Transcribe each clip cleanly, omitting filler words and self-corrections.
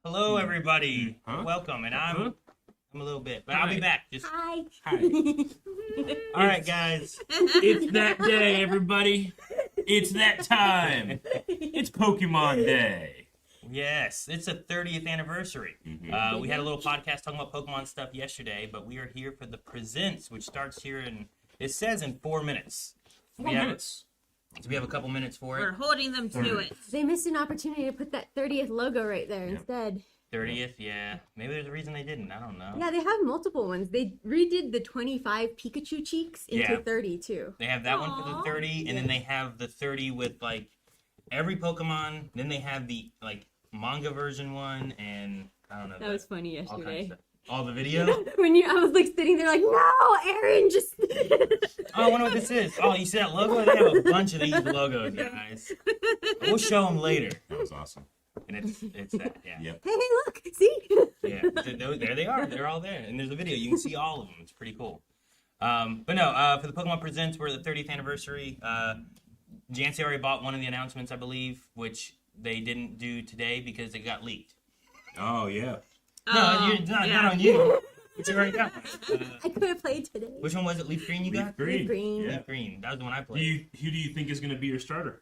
Hello, everybody. Huh? Welcome, and I'm a little bit, but I'll be back. Just Hi. all right, guys. It's that day, everybody. It's that time. It's Pokemon Day. Yes, it's a 30th anniversary. We had a little podcast talking about Pokemon stuff yesterday, but we are here for the Presents, which starts here in, it says in 4 minutes. 4 minutes. So we have a couple minutes for We're it. holding them to it. They missed an opportunity to put that 30th logo right there instead. 30th, yeah. Maybe there's a reason they didn't. I don't know. Yeah, they have multiple ones. They redid the 25 Pikachu cheeks into 30 too. They have that one for the 30, and then they have the 30 with, like, every Pokemon. Then they have the, like, manga version one, and I don't know. That was funny all kinds of yesterday. stuff. All the video? When I was like sitting there like, no, Aaron, just. Oh, I wonder what this is. Oh, you see that logo? They have a bunch of these logos, guys. We'll show them later. That was awesome. And it's that, yeah. Yep. Hey, look, see? Yeah, there they are. They're all there. And there's a video. You can see all of them. It's pretty cool. But no, for the Pokemon Presents, we're at the 30th anniversary. Jancy already bought one of the announcements, I believe, which they didn't do today because it got leaked. Oh, yeah. No, it's not on you. But you already got one. I could have played today. Which one was it? Leaf Green you got? Leaf Green. Leaf Green. Yeah. Leaf Green. That was the one I played. Who do you think is going to be your starter?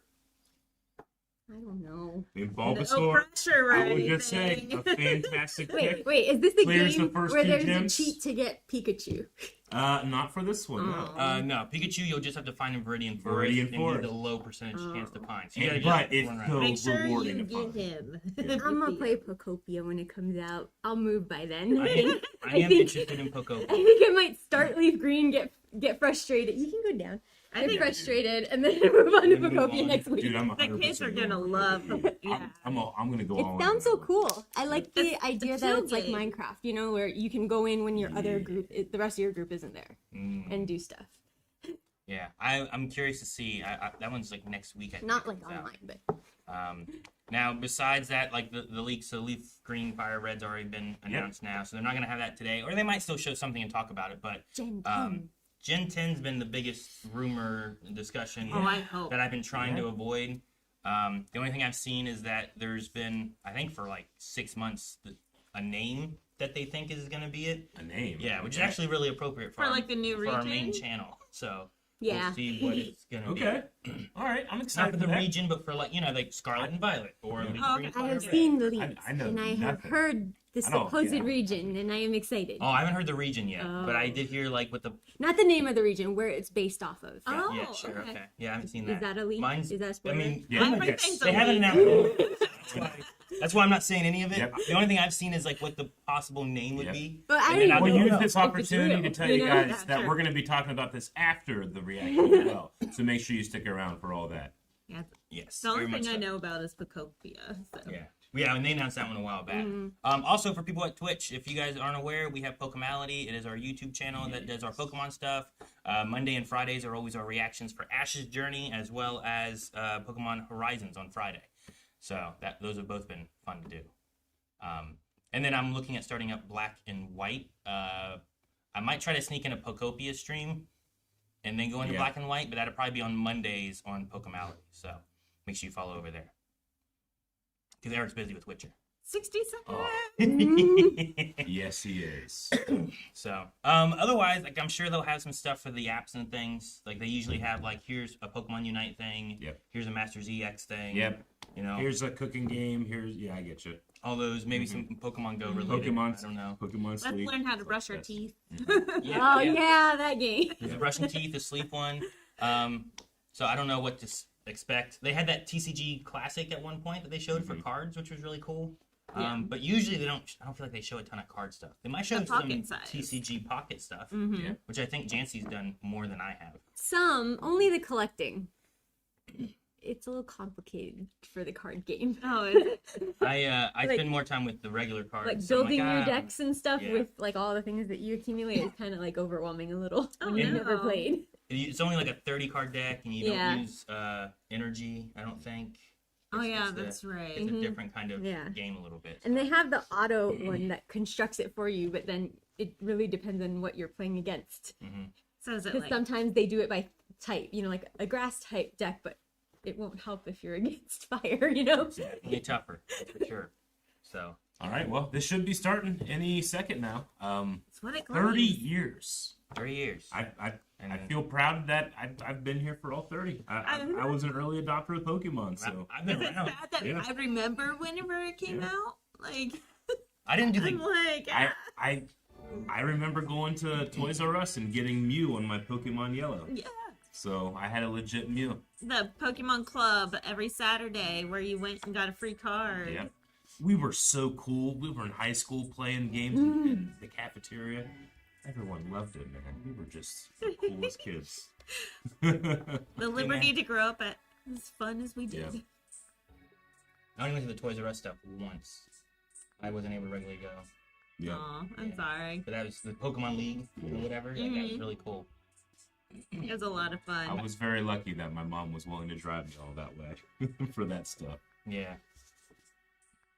I don't know. I mean, No Bulbasaur. pressure or I would just say anything. a fantastic pick. Wait, is this the Clears the game first where two there's gyms? a cheat to get Pikachu? Not for this one. No. No, Pikachu, you'll just have to find in Viridian Forest. Viridian and Forest. get a low percentage chance to find. So you And- gotta but just it's run around. so Make sure rewarding you to find. get him. I'm gonna play Pokopia when it comes out. I'll move by then. I am think- interested in Pokopia. I think it might start Leaf Green, get frustrated. You can go down. I Get think frustrated, and then move on to Move Pokopia on. next week. Dude, I'm the 100% kids are gonna going. love. Yeah. I'm going to go all It in sounds so on that. cool. I like the It's idea a that it's like tailgate. Minecraft, you know, where you can go in when your other group, the rest of your group isn't there, and do stuff. Yeah, I'm curious to see. That one's like next week. I think Not it like comes out. online, but Now, besides that, like the leaks, so Leaf Green, Fire Red's already been announced now, so they're not gonna have that today, or they might still show something and talk about it. But Gen 10. Gen 10's been the biggest rumor discussion Oh, I hope. that I've been trying to avoid. The only thing I've seen is that there's been, I think for like 6 months, a name that they think is going to be it. A name. Yeah, which is actually really appropriate for, For, like, the new for our main region? channel. So Yeah. we'll see what it's going to be. Okay. All right. I'm Not excited for for the that. region, but for like, like Scarlet and Violet or Leaf Oh, Green, okay. I Fire have Red. seen the leaks, I know and I have nothing. heard the I don't- supposed yeah. region, and I am excited. Oh, I haven't heard the region yet, but I Oh. did hear like with the. Not the name of the region, where it's based off of. Oh, Yeah, sure, okay. okay. Yeah, I haven't seen that. Is that a leak? Mine's, Is that a I spoiler? mean, Yeah. Everything's they a haven't leak. announced. That's why I'm not saying any of it. Yep. The only thing I've seen is like what the possible name would be. But I And then don't I We'll don't know. use know. this if it's opportunity real, to tell you know? guys Yeah, that sure. we're going to be talking about this after the reaction as well. So make sure you stick around for all that. Yeah. Yes. The only very much thing I so. know about is Pokopia. So. Yeah. Yeah, and they announced that one a while back. Also, for people at Twitch, if you guys aren't aware, we have Pokemality. It is our YouTube channel that does our Pokemon stuff. Monday and Fridays are always our reactions for Ash's Journey, as well as Pokemon Horizons on Friday. So those have both been fun to do. And then I'm looking at starting up Black and White. I might try to sneak in a Pokopia stream and then go into Yeah. Black and White, but that'll probably be on Mondays on Pokemality. So make sure you follow over there. Because Eric's busy with Witcher. 60 seconds. Oh. Yes, he is. So, otherwise, like I'm sure they'll have some stuff for the apps and things. Like they usually have, like here's a Pokemon Unite thing. Yep. Here's a Masters EX thing. Yep. You know, Here's a cooking game. Yeah, I get you. all those. Maybe some Pokemon Go related. Pokemon. I don't know. Pokemon Let's Sleep. learn how to brush our teeth. Oh yeah, that game. There's a brushing teeth, a sleep one. So I don't know what to expect. They had that TCG Classic at one point that they showed for cards, which was really cool. But usually they don't. I don't feel like they show a ton of card stuff. They might show The some pocket size. TCG Pocket stuff, Yeah. which I think Jancy's done more than I have. Some, only the collecting. It's a little complicated for the card game. Oh, is it? I Like- spend more time with the regular cards. Like So I'm building your "Ah, decks and stuff yeah. with like all the things that you accumulate is kind of like overwhelming a little when Oh, you've no. never played. It's only like a 30 card deck, and you Yeah. don't use energy. I don't think. Oh, yeah, the- that's right. It's a different kind of Yeah. game a little bit. And they have the auto one that constructs it for you, but then it really depends on what you're playing against. So is it Because like... sometimes they do it by type, you know, like a grass type deck, but it won't help if you're against fire, you know? It's definitely tougher, for sure. So All right, well, this should be starting any second now. That's what it 30 claims. years. 3 years. I feel proud that I've been here for all 30. I was an early adopter of Pokemon, so. I've been Is it around. bad that Yeah. I remember whenever it came Yeah. out? Like, I didn't do I'm the. like, I remember going to Toys R Us and getting Mew on my Pokemon Yellow. yeah. So I had a legit Mew. The Pokemon Club every Saturday where you went and got a free card. Yeah. We were so cool. We were in high school playing games in the cafeteria. Everyone loved it, man. We were just the coolest kids. The liberty to grow up at as fun as we did. Yeah. I only went to the Toys R Us stuff once. I wasn't able to regularly go. Yeah. Aw, I'm Yeah. sorry. But that was the Pokemon League or whatever. Like, that was really cool. It was a lot of fun. I was very lucky that my mom was willing to drive me all that way for that stuff. Yeah.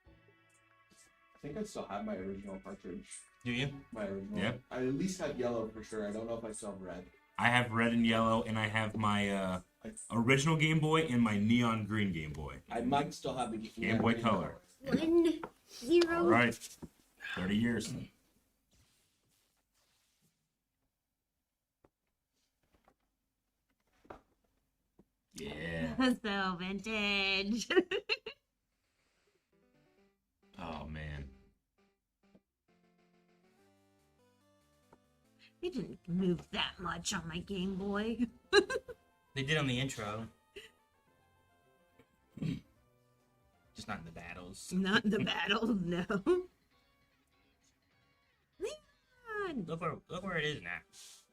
I think I still have my original cartridge. Do you? My original. Yeah. I at least have yellow for sure. I don't know if I still have red. I have red and yellow, and I have my original Game Boy and my neon green Game Boy. I might still have the Game Boy Color. 1, 0. All right. 30 years. Yeah. So vintage. Oh, man. They didn't move that much on my Game Boy. They did on the intro. Just not in the battles. Not in the battles, no. Man. Look where it is now.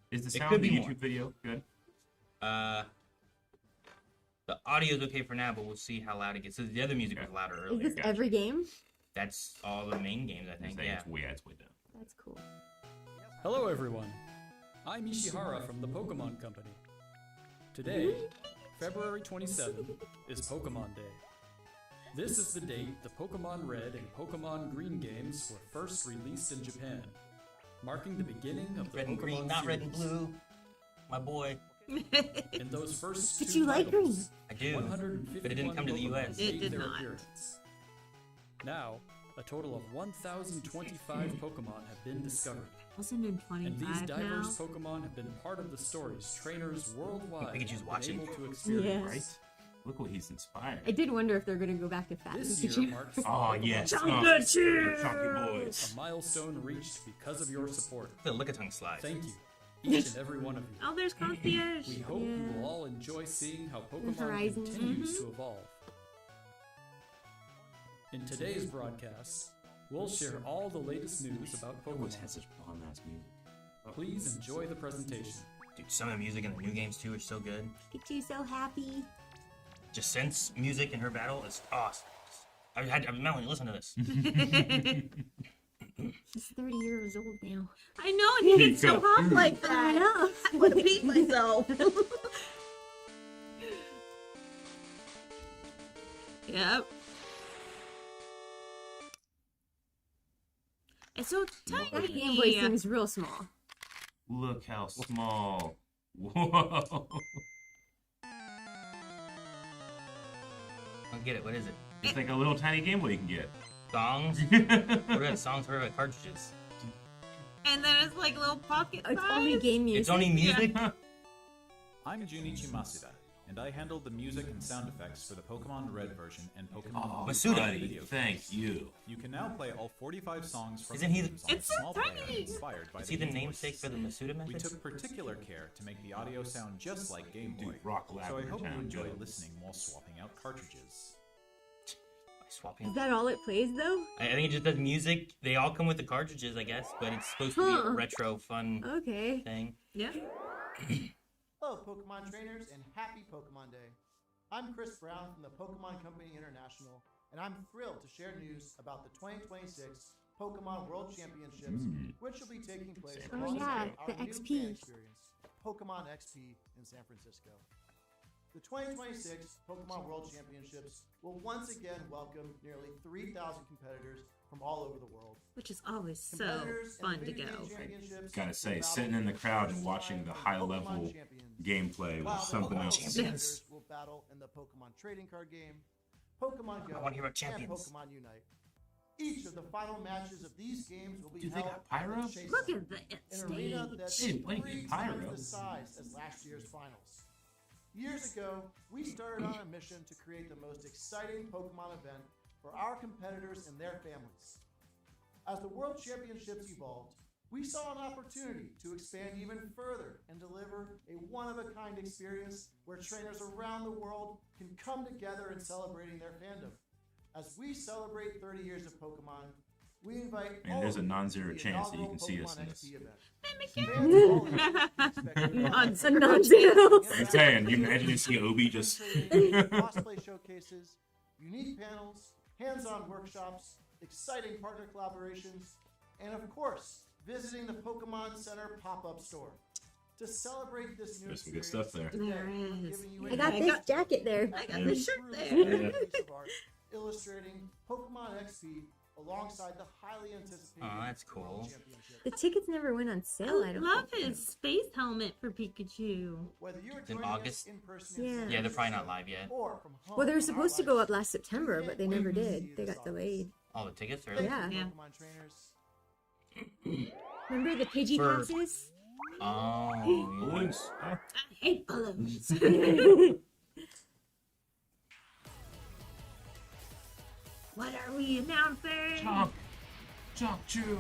Is the It sound could of the be YouTube more. video good? The audio's okay for now, but we'll see how loud it gets. So the other music was louder Is earlier. this every game? That's all the main games, I think. Yeah. It's way down. That's cool. Hello everyone, I'm Ishihara from the Pokemon Company. Today, February 27th, is Pokemon Day. This is the date the Pokemon Red and Pokemon Green games were first released in Japan, marking the beginning of the Red and Pokemon green, not red and series. blue. My boy. In those first But two you like titles, I do. 151 But it didn't come to the Pokemon US. It made did their not. appearance. Now, a total of 1,025 Pokemon have been discovered. And these 1025 now. diverse Pokemon have been part of the stories trainers worldwide Pikachu's have watching. been able to experience. Yeah. Right? Look what he's inspired. I did wonder if they're gonna go back to Fat This year Pikachu. marks the Oh, Pokemon yes. Series, Chunky boys. a milestone reached because of your support. The Lickitung slide. Thank you, each and every one of you. Oh, there's concierge. We hope you will all enjoy seeing how Pokemon Horizon. continues to evolve. In today's broadcast, we'll share all the latest news about Always Pokemon. had such bomb-ass music. Please enjoy the presentation. Dude, some of the music in the new games too is so good. Pikachu's so happy. Just Sense music in her battle is awesome. I've Melanie, listen to this. He's 30 years old now. I know, and he gets so hot like that. I know. I want to beat myself. Yep. It's so That tiny. Game Boy seems real small. Look how small. Whoa. I don't get it. What is it? It's like a little tiny Game Boy you can get. Songs? What are the songs for cartridges? And then it's like little pocket It's size. only game music. It's only music? I'm Junichi Masuda, and I handled the music and sound effects for the Pokemon Red version and Pokemon Oh, Blue Masuda. buddy, video. thank you. You can now play all 45 songs from Isn't he the- games on It's a so small player tiny. inspired by Is he the Game Boy namesake for the system. Masuda We method? took particular care to make the audio sound just like Game Boy, Dude, rock so I Lavender hope you Town, enjoy Joe. listening while swapping out cartridges. Swapping. Is that all it plays though? I think it just does music. They all come with the cartridges, I guess, but it's supposed to be a Huh. retro, fun Okay. thing. Yeah. Hello, Pokemon trainers, and happy Pokemon Day. I'm Chris Brown from the Pokemon Company International, and I'm thrilled to share news about the 2026 Pokemon World Championships, which will be taking place Oh, alongside yeah, the our new XP. fan experience, Pokemon XP in San Francisco. The 2026 Pokemon World Championships will once again welcome nearly 3,000 competitors from all over the world. Which is always so Competitors in fun the to video go. game championships Gotta will say, battle sitting in the crowd and first watching time the and high-level Pokemon champions. gameplay While was the something Pokemon else. competitors will battle in the Pokemon trading card game, Pokemon Go, I wanna hear about and champions. Pokemon Unite. Each of the final matches of these games will be Dude, they held got Pyro? at the Chase Look Center, at that an arena stage. that's Hey, wait, 3 Pyro. times the size as last year's finals. Years ago, we started on a mission to create the most exciting Pokemon event for our competitors and their families. As the World Championships evolved, we saw an opportunity to expand even further and deliver a one-of-a-kind experience where trainers around the world can come together in celebrating their fandom. As we celebrate 30 years of Pokemon, we invite Man, all there's a of you to non-zero the chance that you inaugural can see us Pokemon in XP this. event. Hey, Fans of all ages expect A non-zero. I'm saying, you imagine you see Obi just. cosplay showcases, unique panels, hands-on workshops, exciting partner collaborations, and of course, visiting the Pokemon Center pop-up store. To celebrate this new There's some good experience, stuff there. today, There we're is. giving you I a got this jacket there. I got Yeah. the shirt truly there. stunning piece of art illustrating Pokemon XP alongside the highly anticipated Oh, that's World cool. Championship. The tickets never went on sale. I I don't love think. his space helmet for Pikachu. Whether you're It's in joining us August? in person Yeah. Yeah, they're probably not live yet. or from home Well, they were on our supposed to live go up stream, last September, but they never did. They got delayed. All the tickets are. Thank Yeah. you, Yeah. Pokemon trainers. Remember the Pidgey For- passes? Oh, Balloons. I hate balloons. What are we announcing? Chonk Chew.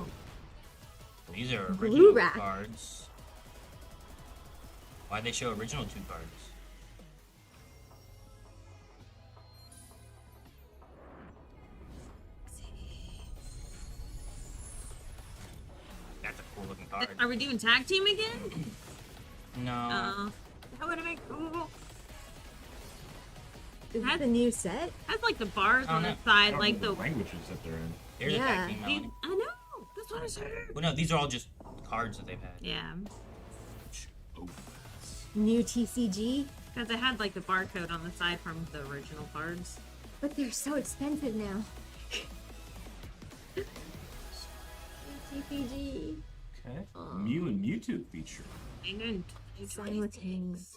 these are Blue original rack. cards. Why'd they show original 2 cards? That's a cool looking card. Are we doing tag team again? No. That would have been cool. Is that the new set? Has like the bars Oh, on no. the I side, don't like know the. languages that they're in. There's Yeah. a tag team Melanie. I know. That's what I said. Well, no, these are all just cards that they've had. Yeah, Oh. New TCG? because it had like the barcode on the side from the original cards. But they're so expensive now. TCG. Okay. Mew and Mewtwo feature. And Simultaneous.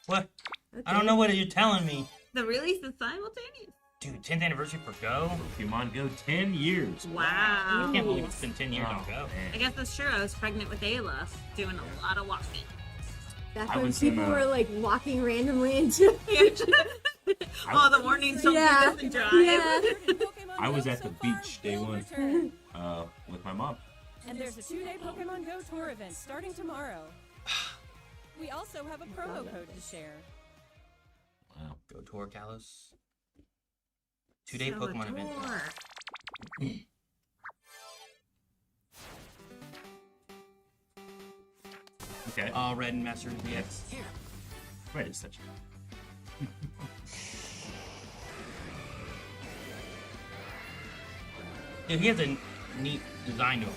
What? I don't know what you're telling me. the release is simultaneous. Dude, 10th anniversary for Go? Pokemon Go 10 years. Wow. I can't believe it's been 10 years on Go. man. I guess that's true. I was pregnant with Ayla, doing a lot of walking. Back I when was people in a- were like walking randomly into. All the mornings, jump Yeah. through this and drive. Yeah. I was at the beach day one with my mom. And there's a 2-day Pokemon Go tour event starting tomorrow. We also have a promo code to share. Wow. Go Tour Kalos. 2-day So Pokemon adore. event. Okay. All red and Master DX. Red is such a. Dude, he has a neat design to him.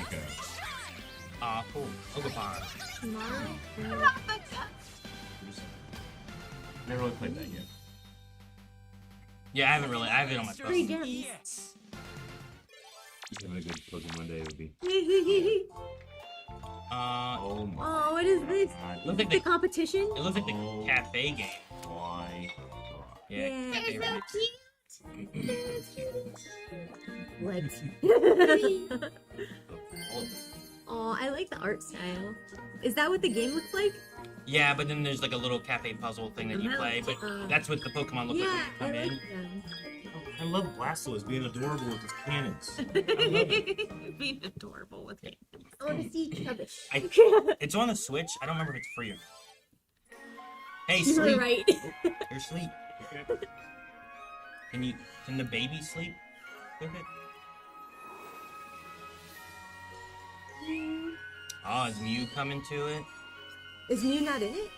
Okay. Aw, cool. Pokopon. Never really played that yet. Yeah, I have it on my Free phone. gems. Even a good Pokemon day would be. Oh, Oh my. Oh, what is this? God. looks like The the, competition? it looks like the Oh. cafe game. My God. Yeah, Yeah. cafe It's so remix. cute. What? Oh, I like the art style. Is that what the game looks like? Yeah, but then there's like a little cafe puzzle thing that you play, but that's what the Pokemon look Yeah, I like when like you come in. them. I love Blastoise being adorable with his cannons. Being adorable with it. I want to see Trubbish. It's on the Switch. I don't remember if it's free or not. Hey, You were sleep. right. You're asleep. Can the baby sleep with it? Oh, is Mew coming to it? Is Mew not in it?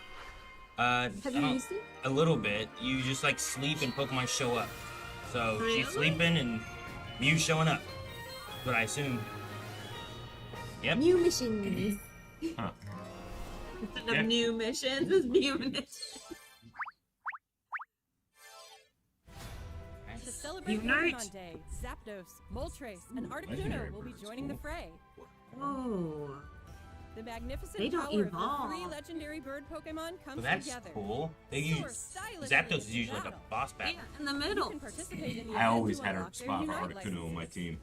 Have Have you used it? A little bit. You just like sleep and Pokemon show up. So she's Really? sleeping and Mew's showing up. But I assume. Yep. Mew missions. Huh. Instead Yeah. of new missions, it's new missions. To celebrate Unite. Pokemon Day, Zapdos, Moltres, and Articuno will be joining the fray. Oh. The magnificent They don't power evolve. of the 3 legendary bird Pokemon comes So that's together. cool. They Soar use stylish Zapdos into is usually like a battle. boss battle. Yeah, in the You middle. can participate in the I event always to had a unlock their spot for Unite Articuno on my license. team.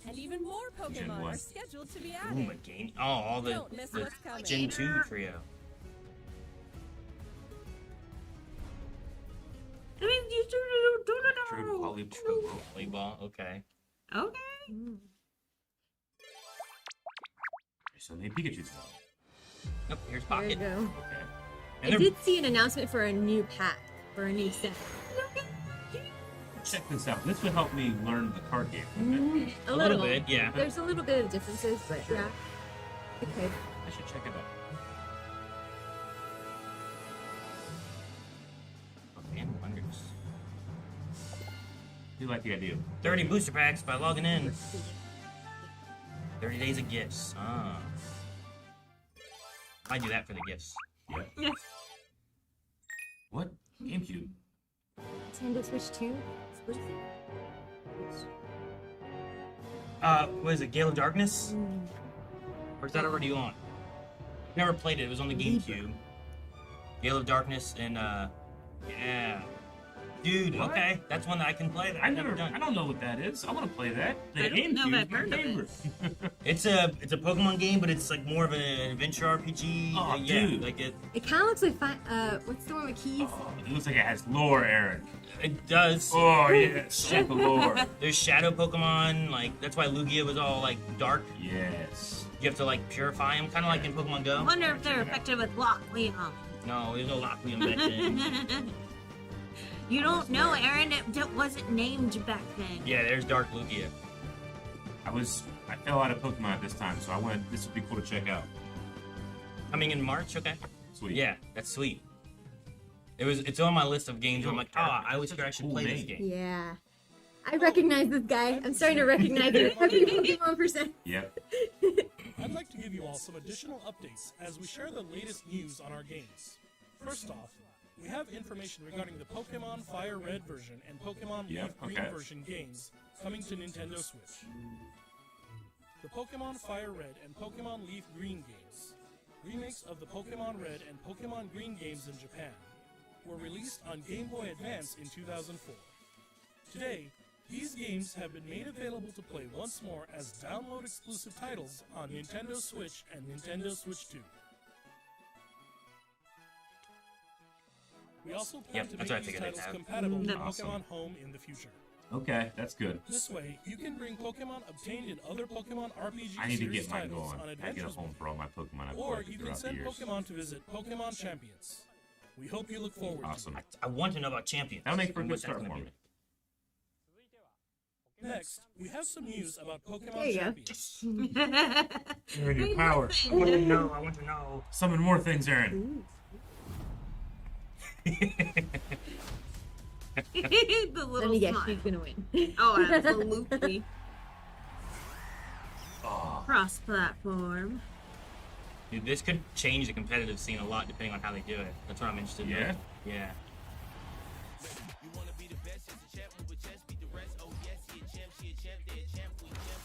And even more Gen Pokemon one. are scheduled to be Ooh, added. my game. Oh, all the Don't miss what's coming. Gen 2 trio. I mean, you True quality True volleyball. Okay. Okay. So many Pikachu's now. Nope, here's There you Pocket. go. And I they're- did see an announcement for a new pack, for a new set. Check this out. This would help me learn the card game. a little bit, yeah. There's a little bit of differences, but yeah. Okay. I should check it out. Oh, man, wonders. Do you like the idea? 30 booster packs by logging in. 30 days of gifts. Ah. I do that for the gifts. Yeah. What? GameCube? Nintendo Switch 2 exclusive? What is it? Gale of Darkness? Or is that already on? Never played it. It was on the GameCube. Gale of Darkness and yeah. Dude, What? okay. That's one that I can play that I I've never done. I don't know what that is. I want to play that. The I don't know if I've GameCube's my heard of it. favorite. It's a Pokemon game, but it's like more of an adventure RPG. Oh, yeah, dude. like it It kind of looks like what's the one with keys? Oh, it looks like it has lore, Aaron. it does. Oh, yes. Check the lore. There's shadow Pokemon, like that's why Lugia was all like dark. Yes. You have to like purify them, kind of like in Pokemon I Go. wonder if they're effective with Lock Leon. No, there's no Lockliam back then. You don't know, Aaron. It wasn't named back then. Yeah, there's Dark Lugia. I fell out of Pokemon at this time, so I went. This would be cool to check out. Coming in March, okay. Sweet. Yeah, that's sweet. It's on my list of games where I'm like, oh, I always figure I should Cool play this name. game. Yeah. I recognize this guy. I'm starting to recognize it. Every Pokemon percent. Yep. I'd like to give you all some additional updates as we share the latest news on our games. First off, we have information regarding the Pokemon Fire Red version and Pokemon Leaf Green okay. version games coming to Nintendo Switch. The Pokemon Fire Red and Pokemon Leaf Green games, remakes of the Pokemon Red and Pokemon Green games in Japan, were released on Game Boy Advance in 2004. Today, these games have been made available to play once more as download-exclusive titles on Nintendo Switch and Nintendo Switch 2. We also plan Yep, to that's what I make these figured they'd titles have. compatible with Awesome. Pokemon Home in the future. Okay, that's good. This way, you can bring Pokemon obtained in other Pokemon RPG I need to series get mine titles going. on I get a adventures, home for all my Pokemon I've or collected you can throughout the send years. Pokemon to visit Pokemon Champions. We hope you look forward Awesome. I want to know about Champions. That'll make for a and good what that's start gonna for be. me. to it. Next, we have some news about Pokemon There you go. Champions. Aaron, your power. I want to know. I want to know. Summon more things, Aaron. The Let little me guess, smile. who's gonna win? Oh, absolutely. Oh, Cross-platform. Dude, this could change the competitive scene a lot depending on how they do it. That's what I'm interested in. Yeah? Yeah.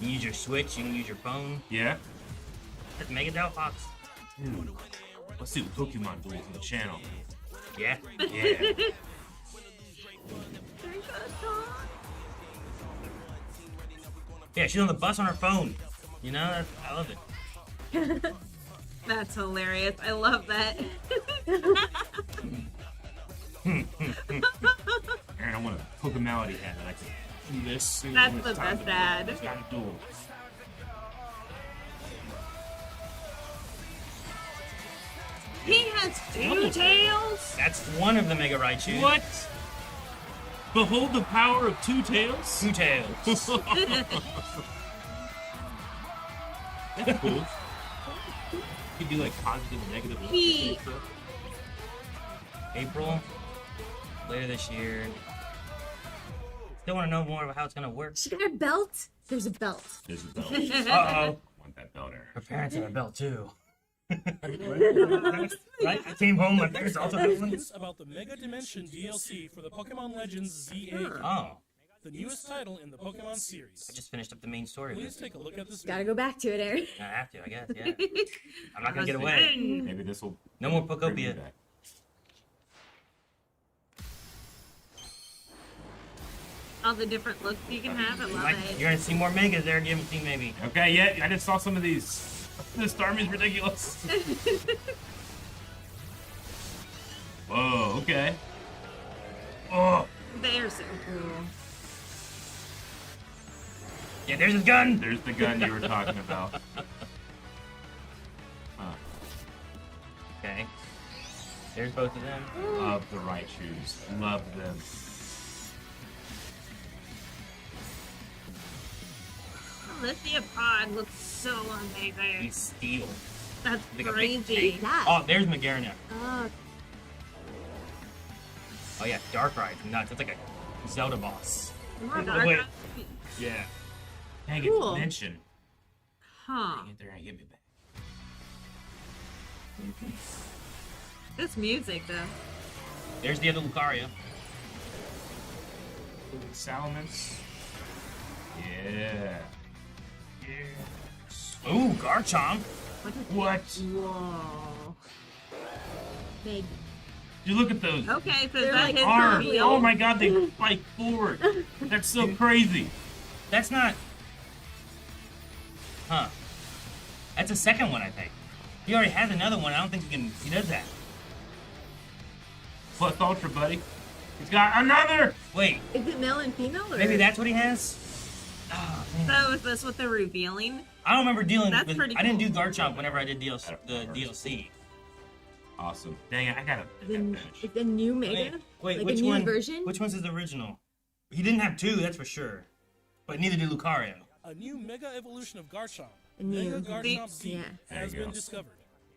You can use your Switch, you can use your phone. yeah? That's Mega Delphox. Dude, let's do Pokemon duels on the channel. Yeah. Yeah. Yeah, she's on the bus on her phone. You know, I love it. That's hilarious. I love that. Aaron, I want a Pokemality hat that I can do this. That's the best ad. It's got a duel. He has two tails. That's one of the Mega Raichu. What? Behold the power of two tails? Two tails. That's cool. You could do like positive and negative. He- April. Later this year. Still want to know more about how it's going to work. She got a belt? There's a belt. There's a belt. Uh-oh. Want that belt, Aaron. Her parents have a belt too. Right? I came home, my parents also had one. News about the Mega Dimension DLC for the Pokemon Legends ZA. Oh. the newest title in the Pokemon I series. just finished up the main story of Please this. take a look at this Gotta video. go back to it, Aaron. I have to, I guess, yeah. I'm not gonna get away. Maybe this will. No more bring me Pokopia. back. All the different looks you can have. I love it. You're gonna see more Megas there you haven't seen maybe. Okay, yeah, I just saw some of these. This Starmie's ridiculous. Whoa, okay. Oh, They're so cool. Yeah, there's his gun! there's the gun you were talking about. Huh. Okay. There's both of them. Love the right shoes. Love them. Lithia Pod looks so amazing. He's steel. That's Like a big crazy. tape. That. Oh, there's Magarina. Oh, Oh yeah, Darkride's nuts. It's like a Zelda boss. More Wait. dark. Yeah. Dang Cool. it, mention. Huh. Dang it, they're gonna get me back. This music, though. There's the other Lucario. Salamence. Yeah. Ooh, Garchomp. What? Whoa. Big. You look at those Okay, so They're that like his arms. reveal. Oh my god, they spike forward. That's so crazy. That's not. Huh. That's a second one, I think. He already has another one. I don't think he does that. Plus Ultra, buddy. He's got another. Wait, is it male and female? Or? maybe that's what he has? Oh, man. So is this what they're revealing? I don't remember dealing That's with. pretty I didn't do cool. Garchomp whenever I did DLC, the DLC. Awesome. Dang it, I gotta The, finish. the new Mega? Wait, like which a new one? version? Which one's his original? He didn't have two, that's for sure. But neither did Lucario. A new Mega Evolution of Garchomp, A new- Mega Garchomp Z, yeah. has There you been go. discovered.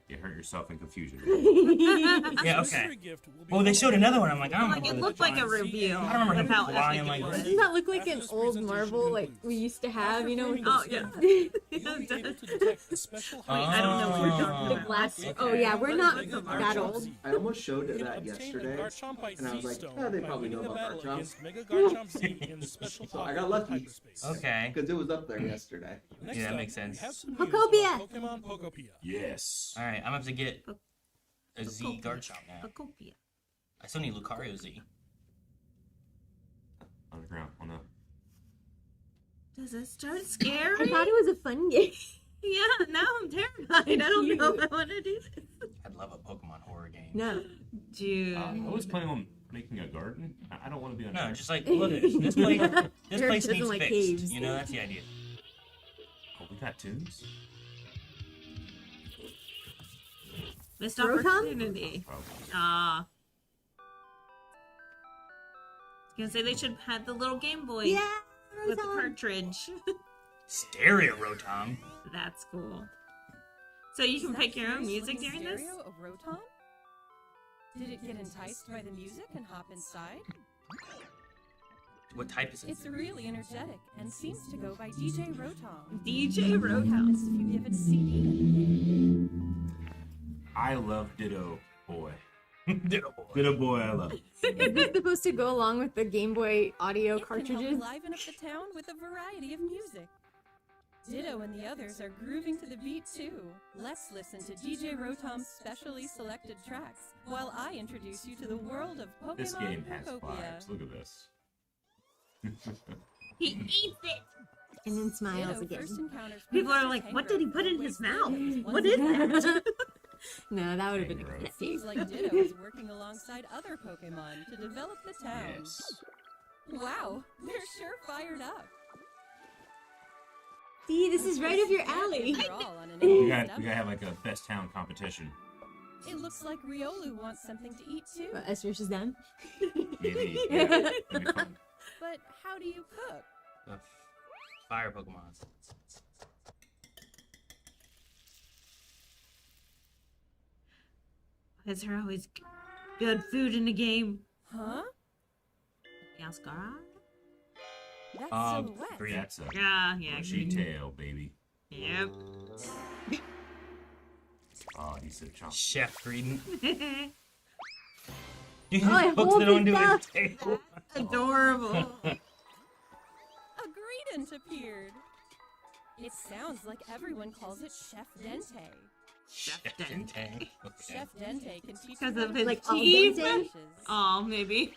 You hurt yourself in confusion. Yeah, This okay. mystery gift will be Well, they showed another one. I'm like, I don't Like, remember. it which looked like a one. reveal. I don't remember him of how flying epic like it this. Doesn't that look like After an this old presentation Marvel like concludes, we used to have, you know? Oh, yeah. You'll be able to detect the special height I don't know what you're talking The about. glass. Okay. Oh yeah, we're not Mega that Garchomp old. Z. I almost showed You it can that obtain yesterday. a Garchompite and I was like, Z-Stone oh, they by probably winning know a about battle Garchomp. against Mega Garchomp Z in the special So I pocket got of lucky. hyperspace. Okay. Because it was up there yesterday. Next Yeah, that up, makes sense. we have some news Pokopia. about Pokemon Pokopia. Yes. Alright, I'm gonna have to get a Z Garchomp now. Pokopia. I still need Lucario Z. On the ground. Oh no. Does it start I scary? thought it was a fun game. Yeah, now I'm terrified. I don't know if I want to do this. I'd love a Pokemon horror game. No. Dude. I was planning on making a garden. I don't want to be on. No, just like, look at this. This place, this Eric place doesn't needs like fixed. caves. You know, that's the idea. Oh, we got tunes. Missed Rotom? opportunity. Probably. Ah. I was gonna say they should have had the little Game Boy Yeah. with the Rotom. cartridge. Stereo Rotom. That's cool. So you can Is pick that your own curious music looking during this? stereo of Rotom? Did it get enticed by the music and hop inside? What type is it? It's really energetic and seems to go by DJ Rotom. DJ What Rotom. happens if you give it a CD? I love Ditto Boy. Ditto Boy. Ditto Boy, I love. Is this supposed to go along with the Game Boy audio It can help cartridges? liven up the town with a variety of music. Ditto and the others are grooving to the beat too. Let's listen to DJ Rotom's specially selected tracks while I introduce you to the world of Pokemon This game has Pokopia. vibes. Look at this. He eats it. And then smiles Ditto first again. encounters People are Professor like, what did he put in Tangrowth his midway mouth? through What his is that? No, that would have been Tangrowth. effective. Seems like Ditto is working alongside other Pokemon to develop the town. Yes. Wow, they're sure fired up. See, this is right up your alley. They're all on an We even got step. we gotta have like a best town competition. It looks like Riolu wants something to eat too. Us versus them. Maybe. Yeah, that'd be fun. But how do you cook? The fire Pokemon. Is there always good food in the game? Huh? Yaskara? That's silhouette. Three. That's a Yeah. bushy tail, baby. Yep. Oh, he's so chunky. Chef Greedon. He Oh, I hooks hold it it onto his down. table. Adorable. Trident appeared. It sounds like everyone calls it Chef Dente. Chef Dente. Okay. Chef Dente can teach Because you of how his to Like make teeth? dishes. Oh, maybe.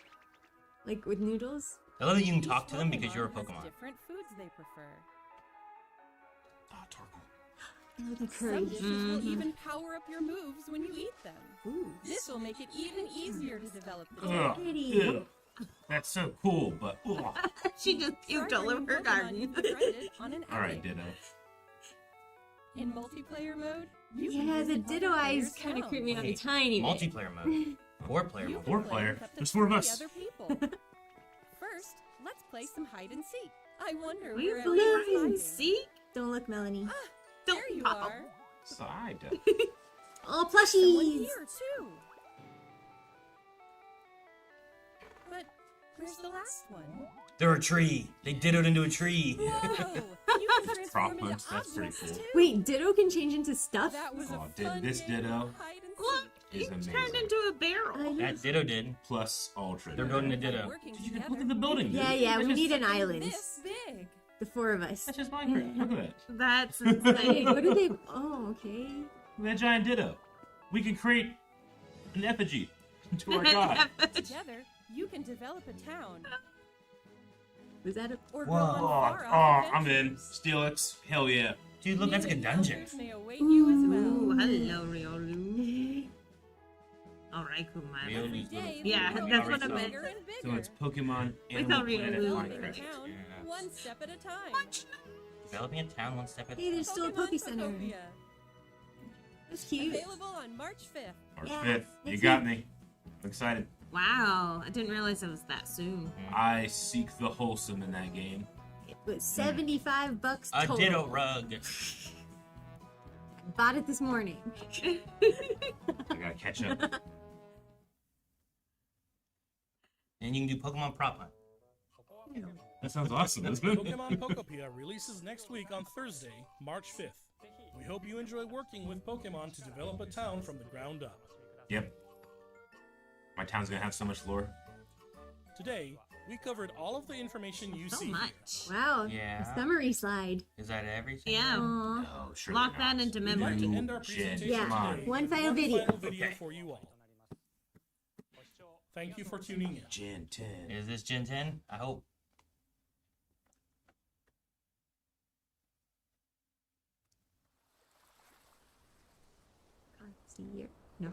Like with noodles? I love that you can Each talk to them because you're a has Pokemon. different foods they prefer. Ah, Torkoal. Oh, the Some curry. dishes will even power up your moves when you eat them. Ooh. This will make it even easier to develop the Ugh, Pretty. ugh. That's so cool, but ugh. She just Try puked all over bringing her Pokemon garden. you've befriended on an All right, outing. Ditto. In multiplayer mode, you can Yeah, the visit Ditto other eyes players' kind of towns. creep me out a Wait, tiny bit. Multiplayer mode. 4-player You mode. can Four play player. with up to There's 4 of 3 us. other people. First, let's play some hide and seek. I wonder We where play everyone's hide and hiding. seek? Don't look, Melanie. Don't There you pop. are. Side. Oh, Someone plushies! here too. But where's the last one? They're a tree. They dittoed into a tree. Whoa! You can transform Prop into punch, that's pretty objects cool. too. Wait, Ditto can change into stuff? That was Oh, a fun this game Ditto of hide and Look, seek. is he amazing. turned into a barrel. That Ditto did. Plus Ultra. They're Ditto. building a Ditto. Working You can together, look at the building. Yeah, dude. yeah, That's we just- need an island. this big. The 4 of us. That's just Minecraft. Look at that. That's Wait, insane. what do they... Oh, okay. Look at that giant Ditto. We can create an effigy to our god. Together, you can develop a town Was that a... or Whoa. go on Oh, far I'm in. adventures. Steelix. Hell yeah. Dude, look, that's like a New dungeon. encounters may await you as well. Ooh, hello, Riolu. Alright, Kumai. Riolu. Every day, the Yeah, world that's gets what I meant. bigger and So bigger. it's Pokemon We Animal thought we Planet were Developing a Minecraft. town, Yeah. one step at a time. Developing a town one step at a Hey, time. there's still a Pokemon Poke Center. Pokopia. That's cute. Available on March 5th. March Yeah, 5th. You next got week. me. I'm excited. Wow, I didn't realize it was that soon. I seek the wholesome in that game. It was $75 A total. Ditto rug. Bought it this morning. I gotta catch up. And you can do Pokemon prop hunt. That sounds awesome, doesn't it? Pokemon Pokopia releases next week on Thursday, March 5th. We hope you enjoy working with Pokemon to develop a town from the ground up. Yep. My town's gonna have so much lore. Today, we covered all of the information you So see. much. Wow. Yeah. A summary slide. Is that everything? Yeah. Aw. No, sure. Lock that into We'd like memory. to end our Jen, presentation Yeah, come on. today one with final video. Okay. for you all. Thank you for tuning in. Gen 10. Is this Gen 10? I hope. See here. No.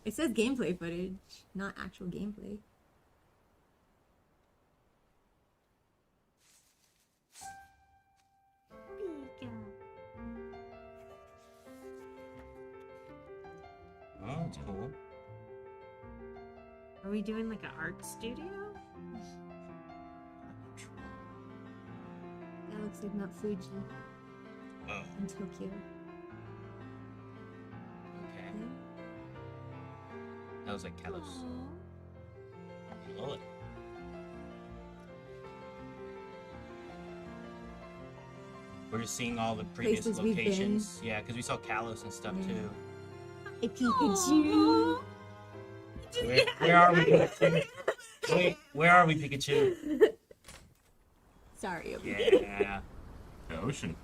It says gameplay footage, not actual gameplay. Oh, it's cool. Are we doing like an art studio? That looks like Mount Fuji Oh, in Tokyo. okay. That was like Kalos. Lol. We're just seeing all the previous Places we've been. locations. Yeah, because we saw Kalos and stuff Yeah. too. Hey, Pikachu. Where are we, Pikachu? Wait, where are we, Pikachu? Sorry. Obi. Yeah. The ocean.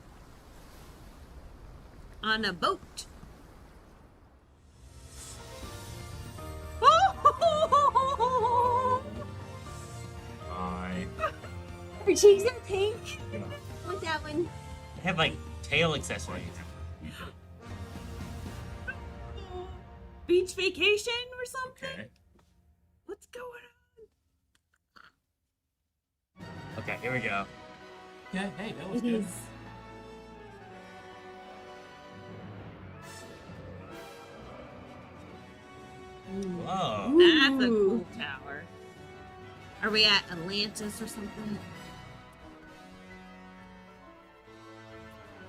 On a boat. I. Her cheeks are pink. Want that one? They have like tail accessories. Beach vacation or something? Okay. What's going on? Okay, here we go. Yeah, hey, that was It good. is. Whoa. That's a Ooh. cool tower. Are we at Atlantis or something?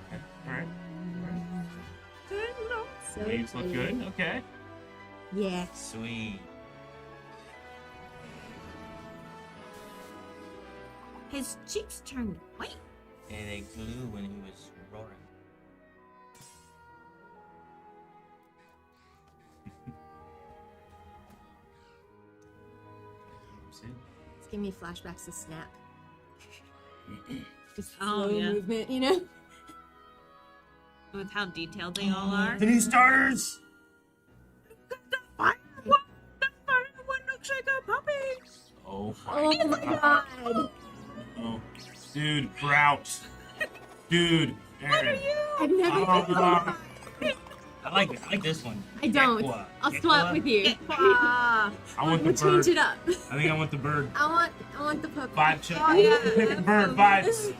Okay, alright. So Waves look pretty. good. Okay. Yeah. Sweet. His cheeks turned white. And they glue when he was roaring. See? It's giving me flashbacks to Snap. Just Oh, slow yeah. movement, you know? With how detailed they all are. The new starters. Fire one looks like a puppy. Oh Oh my god. Oh, dude, Grout. Dude, Aaron. I've never Oh, I like it. I like this one. I don't. Gekwa. I'll Gekwa. swap with you. Ah, I want the We'll change bird. it up. I think I want the bird. I want the puppy. 5 chips. Oh, yeah. Bird vibes.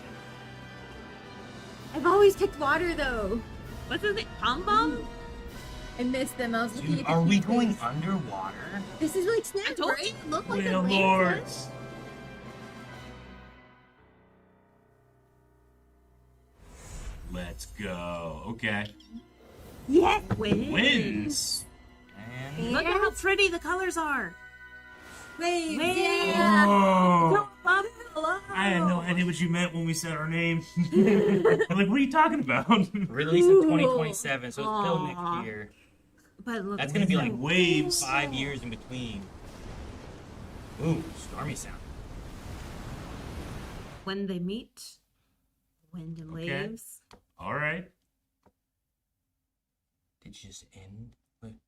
I've always picked water though. what's his name? Pom Pom? I missed them. I was looking Dude, at the are we cute going things. underwater? This is like I Snap, told right? you. Look like Whale Atlantis. lords. Let's go. Okay. Yes. Wins. And Look at how pretty the colors are. Waves. Waves. Yeah. Oh. Hello. I had no idea what you meant when we said our name. I'm like, what are you talking about? release in Ooh. 2027, so it's still Aw. next year. But look, That's gonna be like Waves. 5 years in between. Ooh, stormy sound. when they meet, wind and Okay. waves. All right. Did you just end?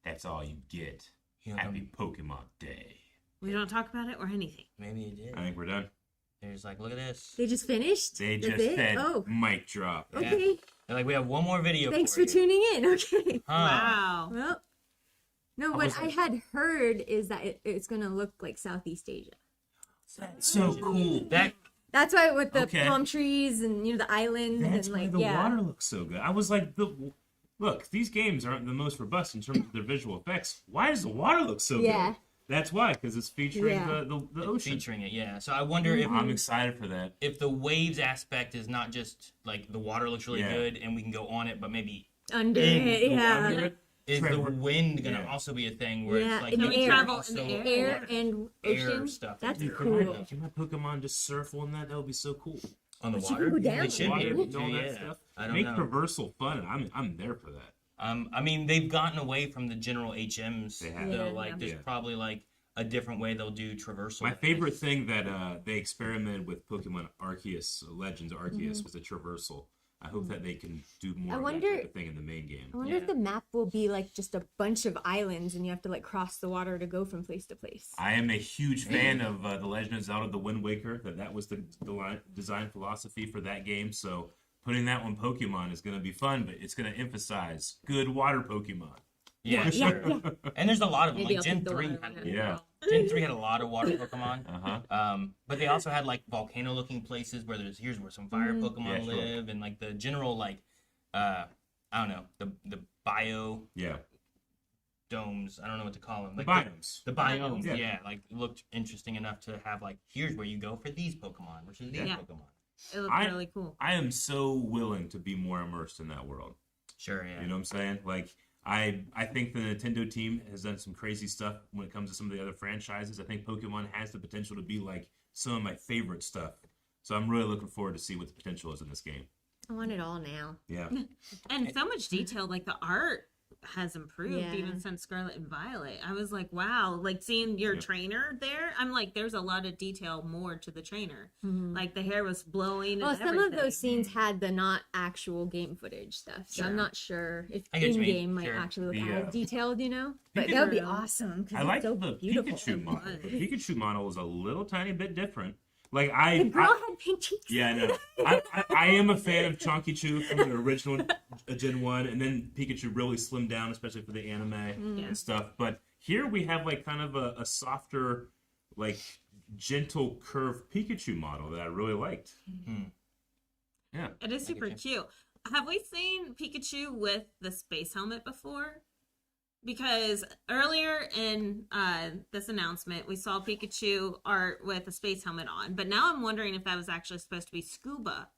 That's all you get. You know, Happy Pokemon Day. We don't talk about it or anything. maybe it did. I think we're done. They're just like, look at this. They just finished? They That's just it? said Oh, mic drop. Yeah. okay. They're like, we have one more video. Thanks for for you. tuning in. Okay. Huh. Wow. Well, no, I what was I like- had heard is that it's going to look like Southeast Asia. That's so cool. That That's why with the Okay. palm trees and, you know, the islands That's and why like, the yeah. water looks so good. I was like, look, these games aren't the most robust in terms of their visual effects. Why does the water look so Yeah. good? That's why, because it's featuring Yeah. the ocean. featuring it, yeah. So I wonder if I'm excited for that. if the waves aspect is not just like the water looks really Yeah. good and we can go on it, but maybe Under in it, yeah. Under it, is the Trevor- wind gonna Yeah. also be a thing where Yeah, it's like in you the can air. Travel in also the Air and air ocean. stuff. That's Dude, cool. Can my Pokemon just surf on that? That would be so cool. on the But you water. can go down They should Water be and able to, all that yeah. stuff. I don't Make know. traversal fun. I'm there for that. I mean, they've gotten away from the general HMs. They have. So, Yeah. like, there's Yeah. probably like a different way they'll do traversal. My favorite thing that they experimented with Pokemon Arceus, Legends Arceus, was the traversal. I hope that they can do more I of wonder- that type of thing in the main game. I wonder if the map will be like just a bunch of islands and you have to like cross the water to go from place to place. I am a huge fan of The Legend of Zelda: The Wind Waker. That was the design philosophy for that game. So putting that on Pokemon is going to be fun, but it's going to emphasize good water Pokemon. Yeah, Yeah, sure. yeah. And there's a lot of them. Maybe Like I'll Gen pick the 3 water had one. Yeah. Gen 3 had a lot of water Pokemon. Uh-huh. But they also had like volcano looking places where here's where some fire Pokemon Yeah, sure. live, and like the general like I don't know, the bio Yeah. domes. I don't know what to call them. The Like biomes. The biomes, Yeah. yeah. Like looked interesting enough to have like here's where you go for these Pokemon versus these Yeah. Pokemon. It looks really cool. I am so willing to be more immersed in that world. Sure, yeah. You know what I'm saying? Like, I think the Nintendo team has done some crazy stuff when it comes to some of the other franchises. I think Pokemon has the potential to be like some of my favorite stuff. So I'm really looking forward to see what the potential is in this game. I want it all now. Yeah. And so much detail, like the art has improved Yeah. even since Scarlet and Violet. I was like, wow, like seeing your Yeah. trainer there, I'm like, there's a lot of detail more to the trainer. Mhm. Like the hair was blowing. Well, and some of everything. those scenes had the not actual game footage stuff, so Sure. I'm not sure if I get what you in mean. game might Sure. actually look The, as detailed, you know. But that would be Pikachu. awesome because I it's like so the beautiful. Pikachu model. It The was. Pikachu model is a little tiny bit different. Like, The girl had pink cheeks. Yeah, I know. I am a fan of Chonky Chew from the original Gen 1, and then Pikachu really slimmed down, especially for the anime and stuff. But here we have like kind of a softer, like gentle curved Pikachu model that I really liked. Yeah. It is super cute. Have we seen Pikachu with the space helmet before? Because earlier in this announcement, we saw Pikachu art with a space helmet on, but now I'm wondering if that was actually supposed to be scuba